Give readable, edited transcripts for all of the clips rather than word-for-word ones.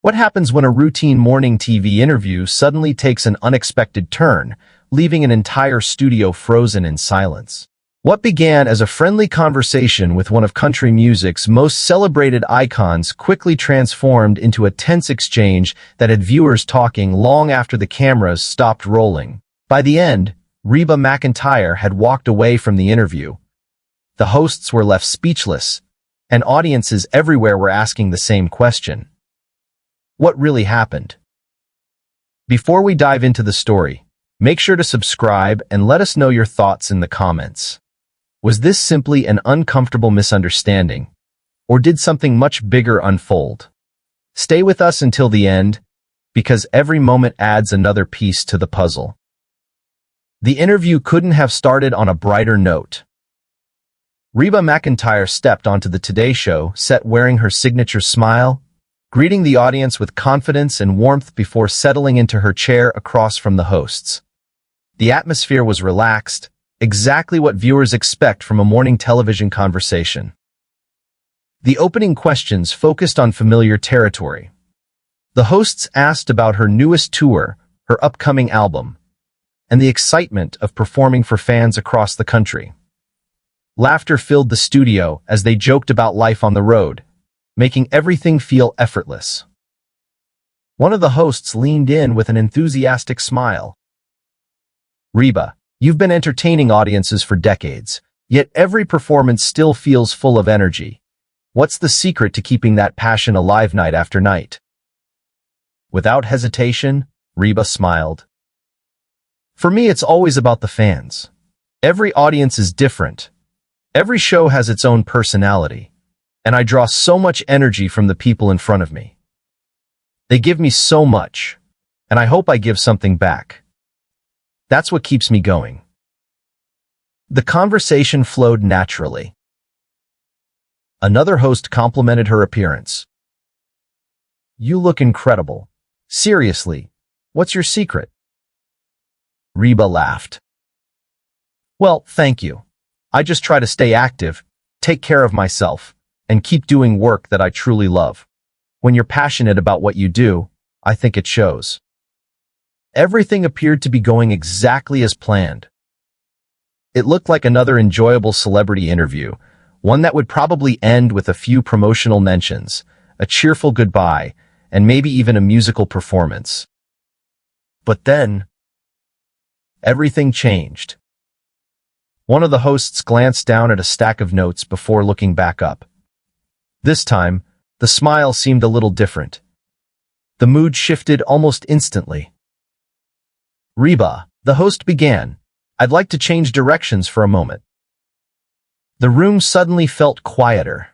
What happens when a routine morning TV interview suddenly takes an unexpected turn, leaving an entire studio frozen in silence? What began as a friendly conversation with one of country music's most celebrated icons quickly transformed into a tense exchange that had viewers talking long after the cameras stopped rolling. By the end, Reba McEntire had walked away from the interview. The hosts were left speechless, and audiences everywhere were asking the same question. What really happened? Before we dive into the story, make sure to subscribe and let us know your thoughts in the comments. Was this simply an uncomfortable misunderstanding, or did something much bigger unfold? Stay with us until the end, because every moment adds another piece to the puzzle. The interview couldn't have started on a brighter note. Reba McEntire stepped onto the Today Show set wearing her signature smile, greeting the audience with confidence and warmth before settling into her chair across from the hosts. The atmosphere was relaxed, exactly what viewers expect from a morning television conversation. The opening questions focused on familiar territory. The hosts asked about her newest tour, her upcoming album, and the excitement of performing for fans across the country. Laughter filled the studio as they joked about life on the road, making everything feel effortless. One of the hosts leaned in with an enthusiastic smile. "Reba, you've been entertaining audiences for decades, yet every performance still feels full of energy. What's the secret to keeping that passion alive night after night?" Without hesitation, Reba smiled. "For me, it's always about the fans. Every audience is different. Every show has its own personality, and I draw so much energy from the people in front of me. They give me so much, and I hope I give something back. That's what keeps me going." The conversation flowed naturally. Another host complimented her appearance. "You look incredible. Seriously, what's your secret?" Reba laughed. "Well, thank you. I just try to stay active, take care of myself, and keep doing work that I truly love. When you're passionate about what you do, I think it shows." Everything appeared to be going exactly as planned. It looked like another enjoyable celebrity interview, one that would probably end with a few promotional mentions, a cheerful goodbye, and maybe even a musical performance. But then, everything changed. One of the hosts glanced down at a stack of notes before looking back up. This time, the smile seemed a little different. The mood shifted almost instantly. "Reba," the host began, "I'd like to change directions for a moment." The room suddenly felt quieter.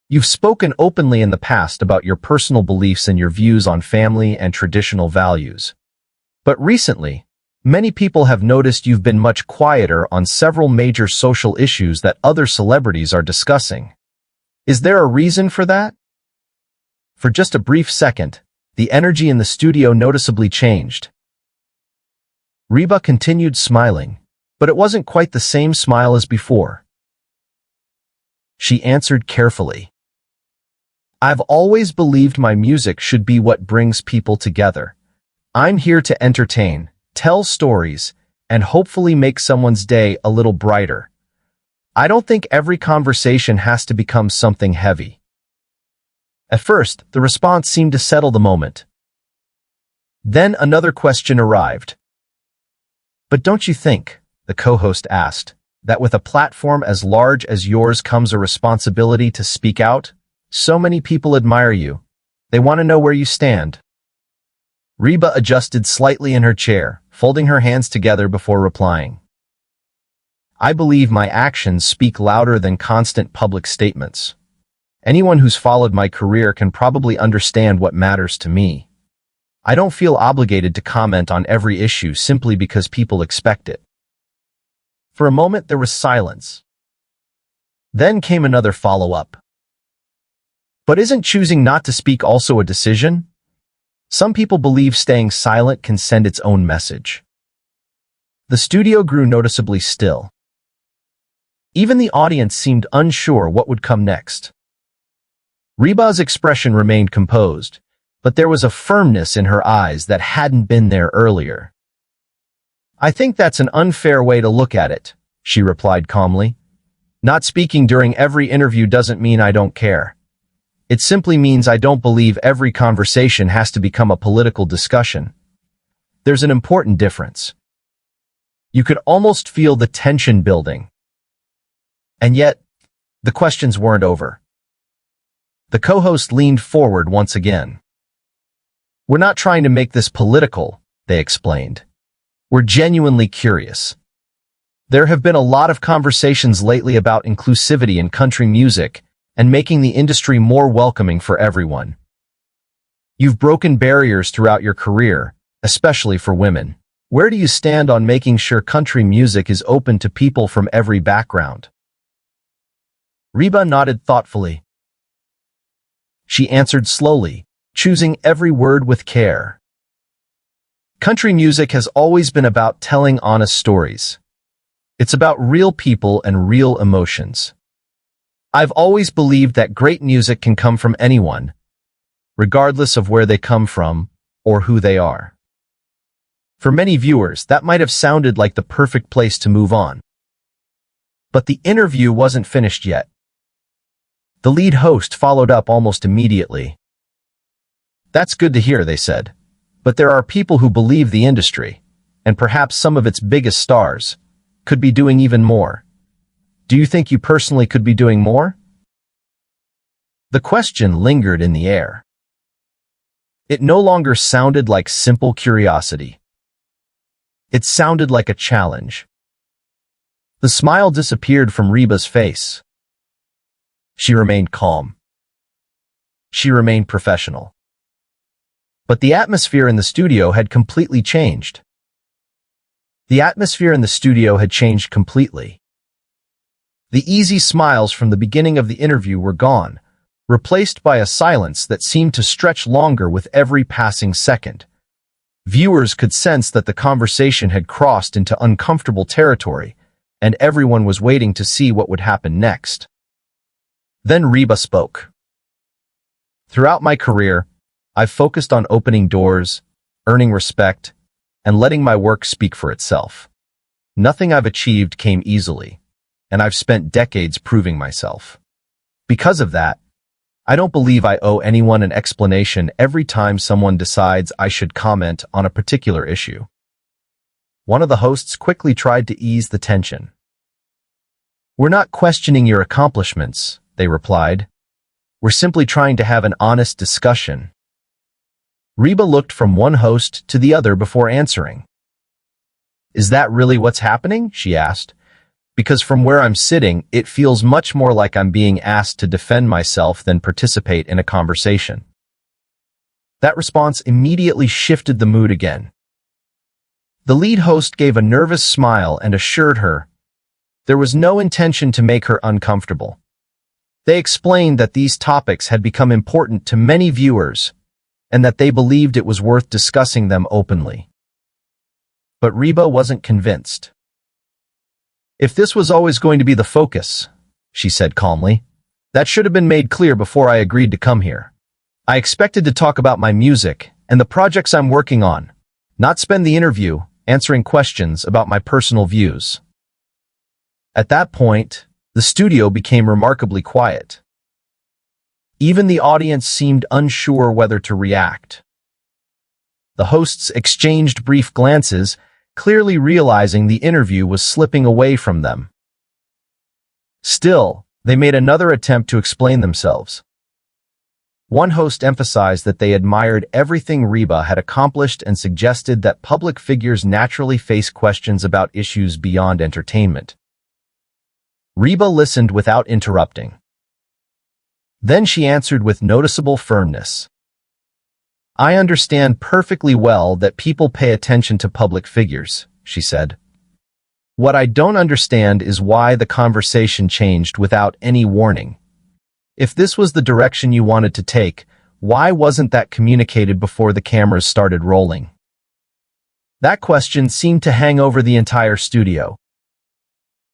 "You've spoken openly in the past about your personal beliefs and your views on family and traditional values. But recently, many people have noticed you've been much quieter on several major social issues that other celebrities are discussing. Is there a reason for that?" For just a brief second, the energy in the studio noticeably changed. Reba continued smiling, but it wasn't quite the same smile as before. She answered carefully. "I've always believed my music should be what brings people together. I'm here to entertain, tell stories, and hopefully make someone's day a little brighter. I don't think every conversation has to become something heavy." At first, the response seemed to settle the moment. Then another question arrived. "But don't you think," the co-host asked, "that with a platform as large as yours comes a responsibility to speak out? So many people admire you. They want to know where you stand." Reba adjusted slightly in her chair, folding her hands together before replying. "I believe my actions speak louder than constant public statements. Anyone who's followed my career can probably understand what matters to me. I don't feel obligated to comment on every issue simply because people expect it." For a moment, there was silence. Then came another follow-up. "But isn't choosing not to speak also a decision? Some people believe staying silent can send its own message." The studio grew noticeably still. Even the audience seemed unsure what would come next. Reba's expression remained composed, but there was a firmness in her eyes that hadn't been there earlier. "I think that's an unfair way to look at it," she replied calmly. "Not speaking during every interview doesn't mean I don't care. It simply means I don't believe every conversation has to become a political discussion. There's an important difference." You could almost feel the tension building. And yet, the questions weren't over. The co-host leaned forward once again. "We're not trying to make this political," they explained. "We're genuinely curious. There have been a lot of conversations lately about inclusivity in country music and making the industry more welcoming for everyone. You've broken barriers throughout your career, especially for women. Where do you stand on making sure country music is open to people from every background?" Reba nodded thoughtfully. She answered slowly, choosing every word with care. "Country music has always been about telling honest stories. It's about real people and real emotions. I've always believed that great music can come from anyone, regardless of where they come from or who they are." For many viewers, that might have sounded like the perfect place to move on. But the interview wasn't finished yet. The lead host followed up almost immediately. "That's good to hear," they said. "But there are people who believe the industry, and perhaps some of its biggest stars, could be doing even more. Do you think you personally could be doing more?" The question lingered in the air. It no longer sounded like simple curiosity. It sounded like a challenge. The smile disappeared from Reba's face. She remained calm. She remained professional. But the atmosphere in the studio had completely changed. The atmosphere in the studio had changed completely. The easy smiles from the beginning of the interview were gone, replaced by a silence that seemed to stretch longer with every passing second. Viewers could sense that the conversation had crossed into uncomfortable territory, and everyone was waiting to see what would happen next. Then Reba spoke. "Throughout my career, I've focused on opening doors, earning respect, and letting my work speak for itself. Nothing I've achieved came easily, and I've spent decades proving myself. Because of that, I don't believe I owe anyone an explanation every time someone decides I should comment on a particular issue." One of the hosts quickly tried to ease the tension. "We're not questioning your accomplishments," they replied. "We're simply trying to have an honest discussion." Reba looked from one host to the other before answering. "Is that really what's happening?" she asked. "Because from where I'm sitting, it feels much more like I'm being asked to defend myself than participate in a conversation." That response immediately shifted the mood again. The lead host gave a nervous smile and assured her there was no intention to make her uncomfortable. They explained that these topics had become important to many viewers and that they believed it was worth discussing them openly. But Reba wasn't convinced. "If this was always going to be the focus," she said calmly, "that should have been made clear before I agreed to come here. I expected to talk about my music and the projects I'm working on, not spend the interview answering questions about my personal views." At that point, the studio became remarkably quiet. Even the audience seemed unsure whether to react. The hosts exchanged brief glances, clearly realizing the interview was slipping away from them. Still, they made another attempt to explain themselves. One host emphasized that they admired everything Reba had accomplished and suggested that public figures naturally face questions about issues beyond entertainment. Reba listened without interrupting. Then she answered with noticeable firmness. "I understand perfectly well that people pay attention to public figures," she said. "What I don't understand is why the conversation changed without any warning. If this was the direction you wanted to take, why wasn't that communicated before the cameras started rolling?" That question seemed to hang over the entire studio.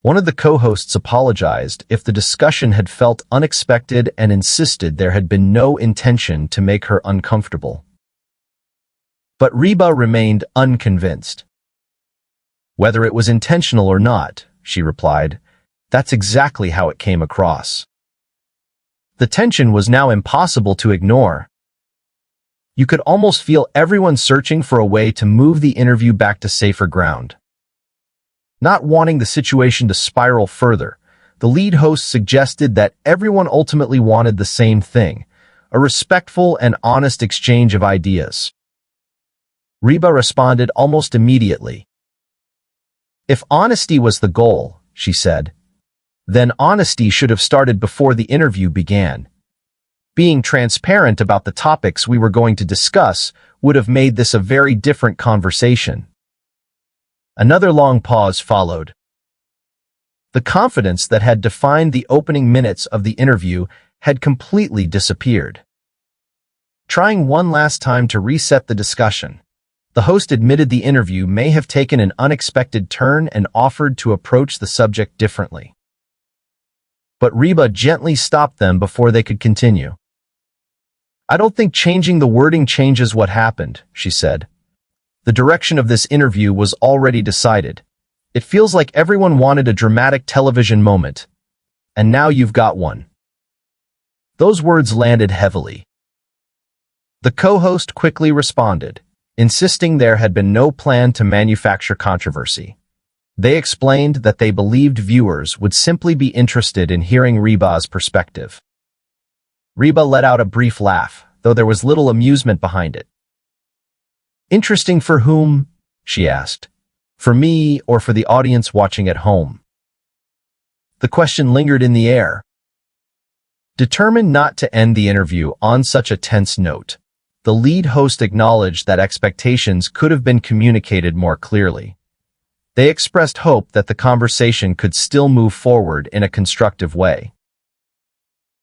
One of the co-hosts apologized if the discussion had felt unexpected and insisted there had been no intention to make her uncomfortable. But Reba remained unconvinced. "Whether it was intentional or not," she replied, "that's exactly how it came across." The tension was now impossible to ignore. You could almost feel everyone searching for a way to move the interview back to safer ground. Not wanting the situation to spiral further, the lead host suggested that everyone ultimately wanted the same thing, a respectful and honest exchange of ideas. Reba responded almost immediately. "If honesty was the goal," she said, "then honesty should have started before the interview began. Being transparent about the topics we were going to discuss would have made this a very different conversation." Another long pause followed. The confidence that had defined the opening minutes of the interview had completely disappeared. Trying one last time to reset the discussion, the host admitted the interview may have taken an unexpected turn and offered to approach the subject differently. But Reba gently stopped them before they could continue. "I don't think changing the wording changes what happened," she said. "The direction of this interview was already decided. It feels like everyone wanted a dramatic television moment, and now you've got one." Those words landed heavily. The co-host quickly responded, insisting there had been no plan to manufacture controversy. They explained that they believed viewers would simply be interested in hearing Reba's perspective. Reba let out a brief laugh, though there was little amusement behind it. "Interesting for whom?" she asked. "For me or for the audience watching at home?" The question lingered in the air. Determined not to end the interview on such a tense note, the lead host acknowledged that expectations could have been communicated more clearly. They expressed hope that the conversation could still move forward in a constructive way.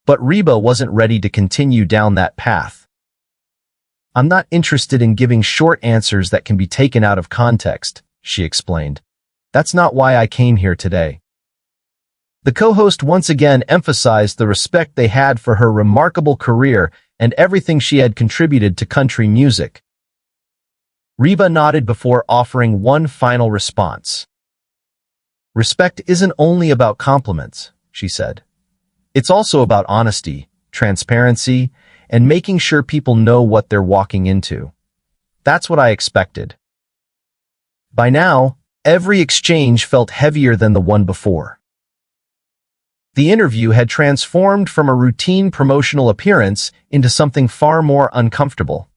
But Reba wasn't ready to continue down that path. "I'm not interested in giving short answers that can be taken out of context," she explained. "That's not why I came here today." The co-host once again emphasized the respect they had for her remarkable career and everything she had contributed to country music. Reba nodded before offering one final response. "Respect isn't only about compliments," she said. "It's also about honesty, transparency, and making sure people know what they're walking into. That's what I expected." By now, every exchange felt heavier than the one before. The interview had transformed from a routine promotional appearance into something far more uncomfortable.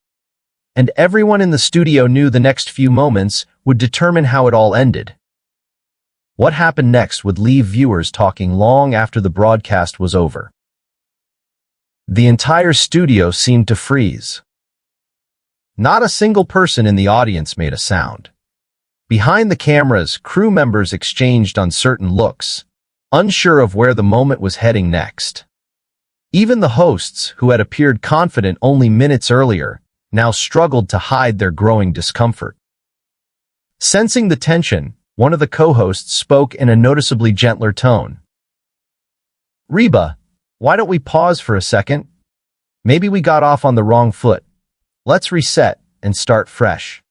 And everyone in the studio knew the next few moments would determine how it all ended. What happened next would leave viewers talking long after the broadcast was over. The entire studio seemed to freeze. Not a single person in the audience made a sound. Behind the cameras, crew members exchanged uncertain looks, unsure of where the moment was heading next. Even the hosts, who had appeared confident only minutes earlier, now struggled to hide their growing discomfort. Sensing the tension, one of the co-hosts spoke in a noticeably gentler tone. "Reba, why don't we pause for a second? Maybe we got off on the wrong foot. Let's reset and start fresh."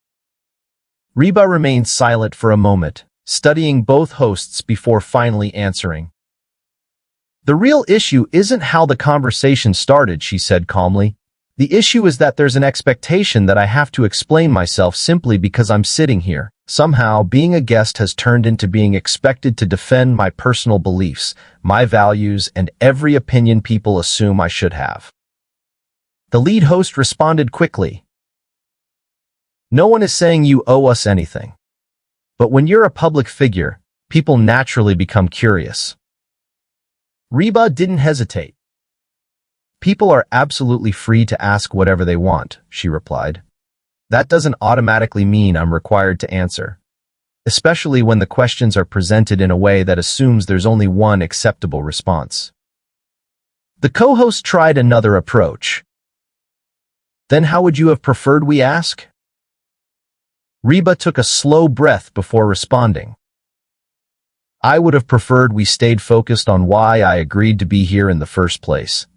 Reba remained silent for a moment, studying both hosts before finally answering. "The real issue isn't how the conversation started," she said calmly. "The issue is that there's an expectation that I have to explain myself simply because I'm sitting here. Somehow, being a guest has turned into being expected to defend my personal beliefs, my values, and every opinion people assume I should have." The lead host responded quickly. "No one is saying you owe us anything. But when you're a public figure, people naturally become curious." Reba didn't hesitate. "People are absolutely free to ask whatever they want," she replied. "That doesn't automatically mean I'm required to answer, especially when the questions are presented in a way that assumes there's only one acceptable response." The co-host tried another approach. "Then how would you have preferred we ask?" Reba took a slow breath before responding. I would have preferred we stayed focused on why I agreed to be here in the first place.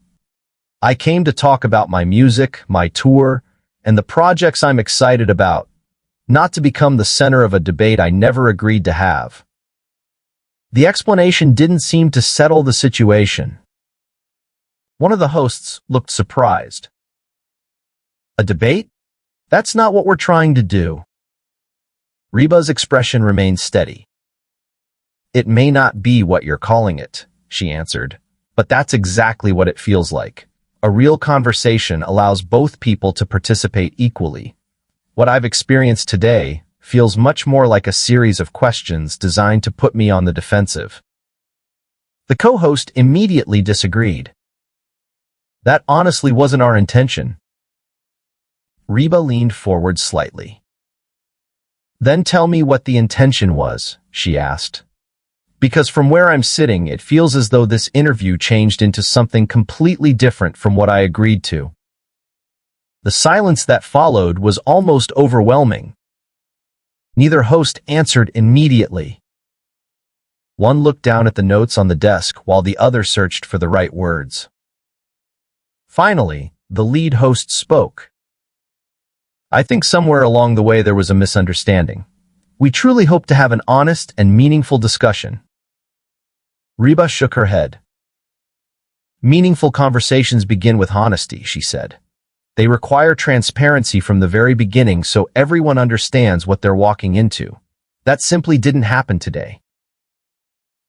I came to talk about my music, my tour, and the projects I'm excited about, not to become the center of a debate I never agreed to have. The explanation didn't seem to settle the situation. One of the hosts looked surprised. A debate? That's not what we're trying to do. Reba's expression remained steady. It may not be what you're calling it, she answered, but that's exactly what it feels like. A real conversation allows both people to participate equally. What I've experienced today feels much more like a series of questions designed to put me on the defensive. The co-host immediately disagreed. That honestly wasn't our intention. Reba leaned forward slightly. Then tell me what the intention was, she asked. Because from where I'm sitting, it feels as though this interview changed into something completely different from what I agreed to. The silence that followed was almost overwhelming. Neither host answered immediately. One looked down at the notes on the desk while the other searched for the right words. Finally, the lead host spoke. I think somewhere along the way there was a misunderstanding. We truly hope to have an honest and meaningful discussion. Reba shook her head. Meaningful conversations begin with honesty, she said. They require transparency from the very beginning so everyone understands what they're walking into. That simply didn't happen today.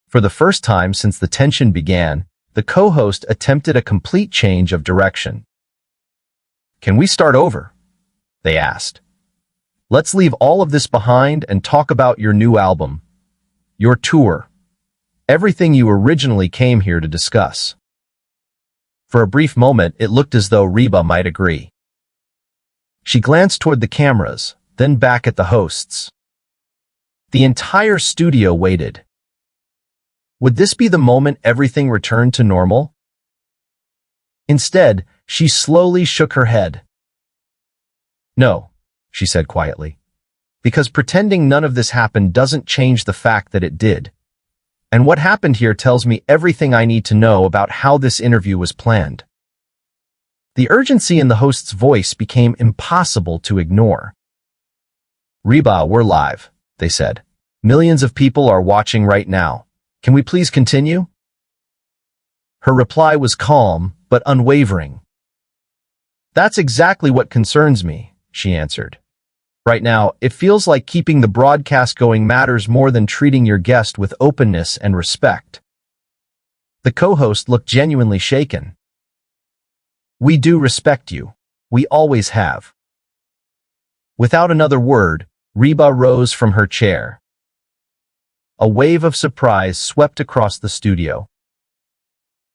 For the first time since the tension began, the co-host attempted a complete change of direction. Can we start over? They asked. Let's leave all of this behind and talk about your new album, your tour, everything you originally came here to discuss. For a brief moment, it looked as though Reba might agree. She glanced toward the cameras, then back at the hosts. The entire studio waited. Would this be the moment everything returned to normal? Instead, she slowly shook her head. No, she said quietly, because pretending none of this happened doesn't change the fact that it did. And what happened here tells me everything I need to know about how this interview was planned. The urgency in the host's voice became impossible to ignore. Reba, we're live, they said. Millions of people are watching right now. Can we please continue? Her reply was calm, but unwavering. That's exactly what concerns me, she answered. Right now, it feels like keeping the broadcast going matters more than treating your guest with openness and respect. The co-host looked genuinely shaken. We do respect you. We always have. Without another word, Reba rose from her chair. A wave of surprise swept across the studio.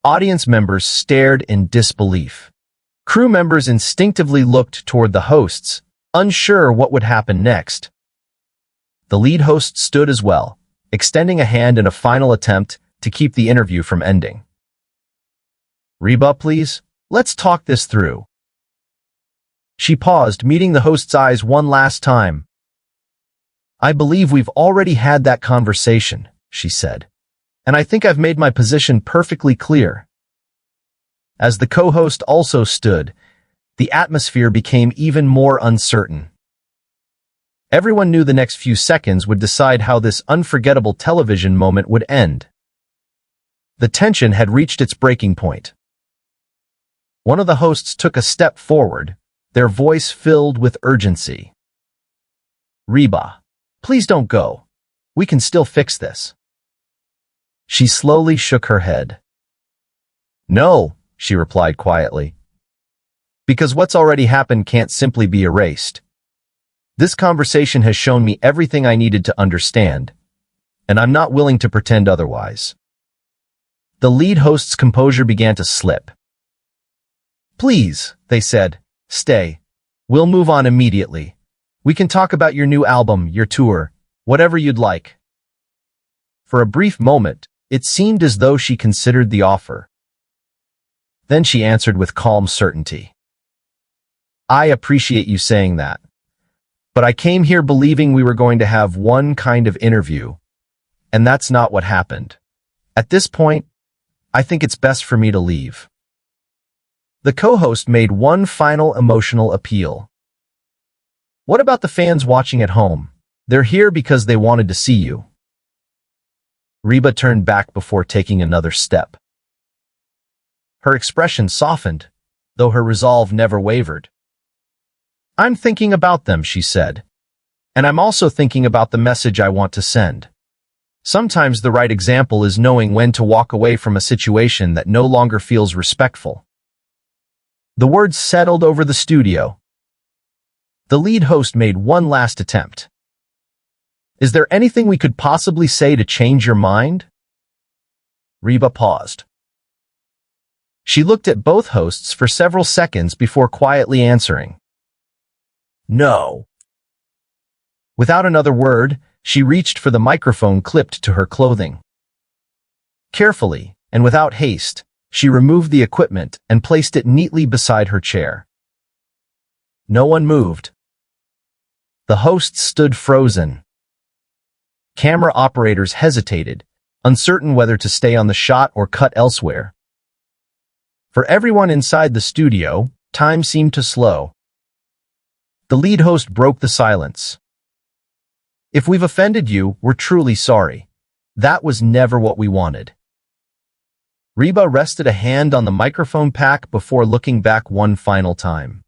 Audience members stared in disbelief. Crew members instinctively looked toward the hosts, unsure what would happen next. The lead host stood as well, extending a hand in a final attempt to keep the interview from ending. Reba, please, let's talk this through. She paused, meeting the host's eyes one last time. I believe we've already had that conversation, she said, and I think I've made my position perfectly clear. As the co-host also stood, the atmosphere became even more uncertain. Everyone knew the next few seconds would decide how this unforgettable television moment would end. The tension had reached its breaking point. One of the hosts took a step forward, their voice filled with urgency. Reba, please don't go. We can still fix this. She slowly shook her head. No, she replied quietly. Because what's already happened can't simply be erased. This conversation has shown me everything I needed to understand, and I'm not willing to pretend otherwise. The lead host's composure began to slip. Please, they said, stay. We'll move on immediately. We can talk about your new album, your tour, whatever you'd like. For a brief moment, it seemed as though she considered the offer. Then she answered with calm certainty. I appreciate you saying that. But I came here believing we were going to have one kind of interview, and that's not what happened. At this point, I think it's best for me to leave. The co-host made one final emotional appeal. What about the fans watching at home? They're here because they wanted to see you. Reba turned back before taking another step. Her expression softened, though her resolve never wavered. I'm thinking about them, she said. And I'm also thinking about the message I want to send. Sometimes the right example is knowing when to walk away from a situation that no longer feels respectful. The words settled over the studio. The lead host made one last attempt. Is there anything we could possibly say to change your mind? Reba paused. She looked at both hosts for several seconds before quietly answering. No. Without another word, she reached for the microphone clipped to her clothing. Carefully, and without haste, she removed the equipment and placed it neatly beside her chair. No one moved. The hosts stood frozen. Camera operators hesitated, uncertain whether to stay on the shot or cut elsewhere. For everyone inside the studio, time seemed to slow. The lead host broke the silence. If we've offended you, we're truly sorry. That was never what we wanted. Reba rested a hand on the microphone pack before looking back one final time.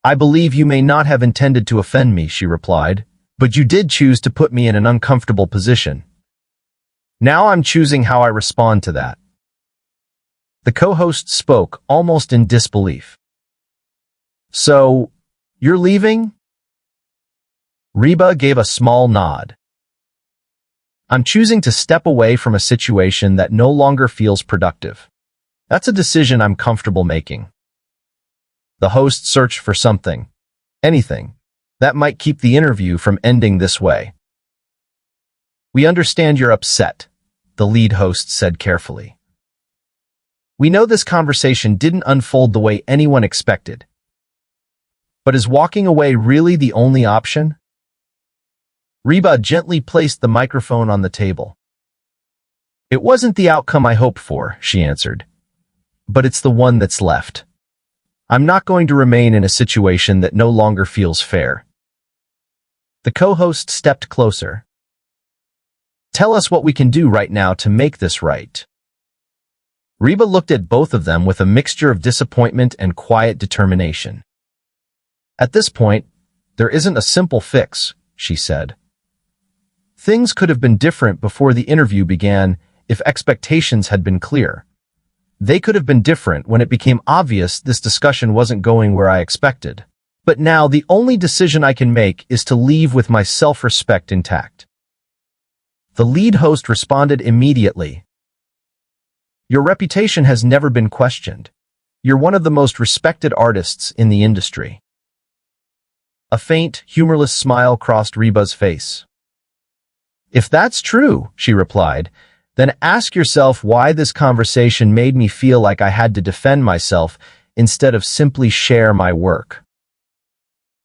I believe you may not have intended to offend me, she replied, but you did choose to put me in an uncomfortable position. Now I'm choosing how I respond to that. The co-host spoke, almost in disbelief. So, you're leaving? Reba gave a small nod. I'm choosing to step away from a situation that no longer feels productive. That's a decision I'm comfortable making. The host searched for something, anything, that might keep the interview from ending this way. We understand you're upset, the lead host said carefully. We know this conversation didn't unfold the way anyone expected. But is walking away really the only option? Reba gently placed the microphone on the table. It wasn't the outcome I hoped for, she answered. But it's the one that's left. I'm not going to remain in a situation that no longer feels fair. The co-host stepped closer. Tell us what we can do right now to make this right. Reba looked at both of them with a mixture of disappointment and quiet determination. At this point, there isn't a simple fix, she said. Things could have been different before the interview began if expectations had been clear. They could have been different when it became obvious this discussion wasn't going where I expected. But now the only decision I can make is to leave with my self-respect intact. The lead host responded immediately. Your reputation has never been questioned. You're one of the most respected artists in the industry. A faint, humorless smile crossed Reba's face. If that's true, she replied, then ask yourself why this conversation made me feel like I had to defend myself instead of simply share my work.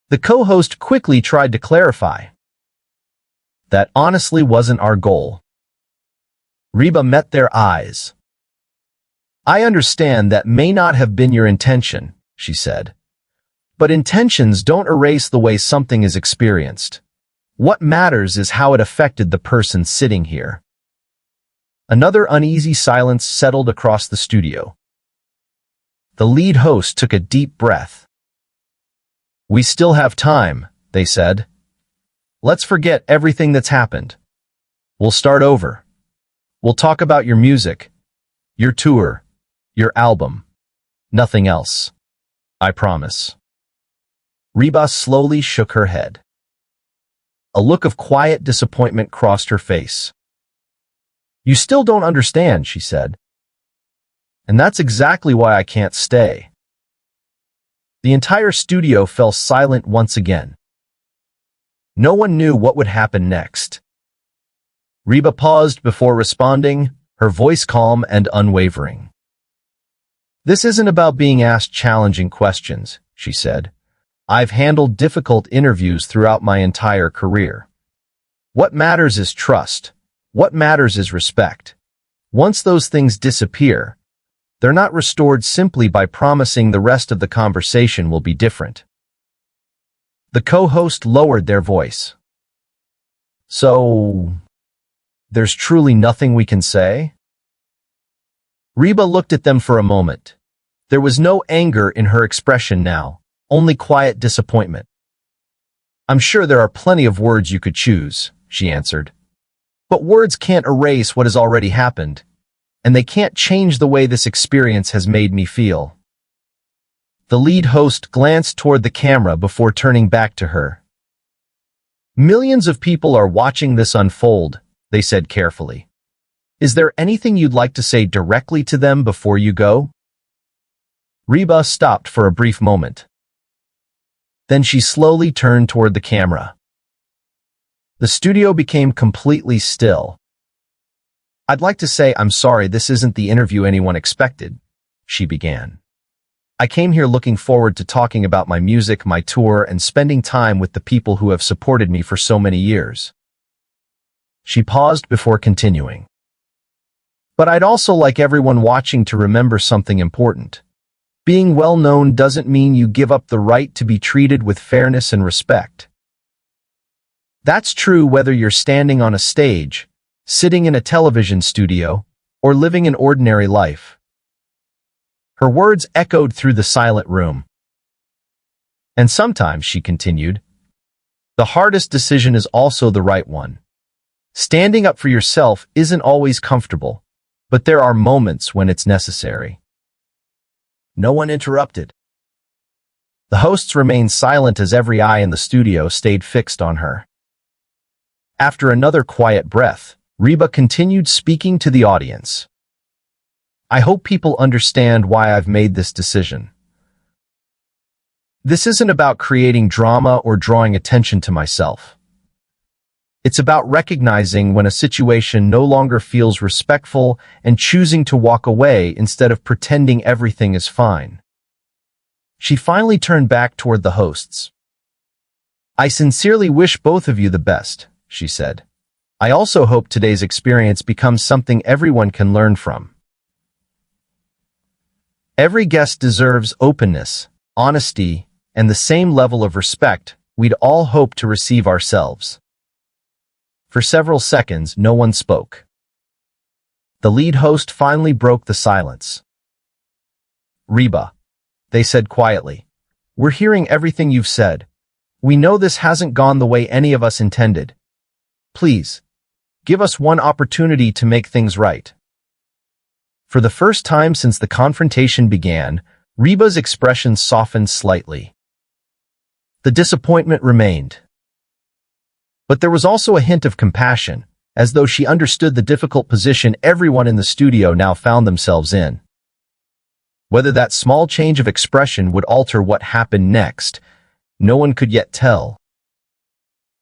The co-host quickly tried to clarify. That honestly wasn't our goal. Reba met their eyes. I understand that may not have been your intention, she said. But intentions don't erase the way something is experienced. What matters is how it affected the person sitting here. Another uneasy silence settled across the studio. The lead host took a deep breath. We still have time, they said. Let's forget everything that's happened. We'll start over. We'll talk about your music, your tour, your album. Nothing else. I promise. Reba slowly shook her head. A look of quiet disappointment crossed her face. You still don't understand, she said. And that's exactly why I can't stay. The entire studio fell silent once again. No one knew what would happen next. Reba paused before responding, her voice calm and unwavering. This isn't about being asked challenging questions, she said. I've handled difficult interviews throughout my entire career. What matters is trust, What matters is respect. Once those things disappear, they're not restored simply by promising the rest of the conversation will be different. The co-host lowered their voice. So, there's truly nothing we can say? Reba looked at them for a moment. There was no anger in her expression now, only quiet disappointment. I'm sure there are plenty of words you could choose, she answered. But words can't erase what has already happened, and they can't change the way this experience has made me feel. The lead host glanced toward the camera before turning back to her. Millions of people are watching this unfold, they said carefully. Is there anything you'd like to say directly to them before you go? Reba stopped for a brief moment. Then she slowly turned toward the camera. The studio became completely still. I'd like to say I'm sorry this isn't the interview anyone expected, she began. I came here looking forward to talking about my music, my tour, and spending time with the people who have supported me for so many years. She paused before continuing. But I'd also like everyone watching to remember something important. Being well-known doesn't mean you give up the right to be treated with fairness and respect. That's true whether you're standing on a stage, sitting in a television studio, or living an ordinary life. Her words echoed through the silent room. And sometimes, she continued, the hardest decision is also the right one. Standing up for yourself isn't always comfortable, but there are moments when it's necessary. No one interrupted. The hosts remained silent as every eye in the studio stayed fixed on her. After another quiet breath, Reba continued speaking to the audience. I hope people understand why I've made this decision. This isn't about creating drama or drawing attention to myself. It's about recognizing when a situation no longer feels respectful and choosing to walk away instead of pretending everything is fine. She finally turned back toward the hosts. I sincerely wish both of you the best, she said. I also hope today's experience becomes something everyone can learn from. Every guest deserves openness, honesty, and the same level of respect we'd all hope to receive ourselves. For several seconds, no one spoke. The lead host finally broke the silence. Reba, they said quietly, we're hearing everything you've said. We know this hasn't gone the way any of us intended. Please, give us one opportunity to make things right. For the first time since the confrontation began, Reba's expression softened slightly. The disappointment remained. But there was also a hint of compassion, as though she understood the difficult position everyone in the studio now found themselves in. Whether that small change of expression would alter what happened next, no one could yet tell.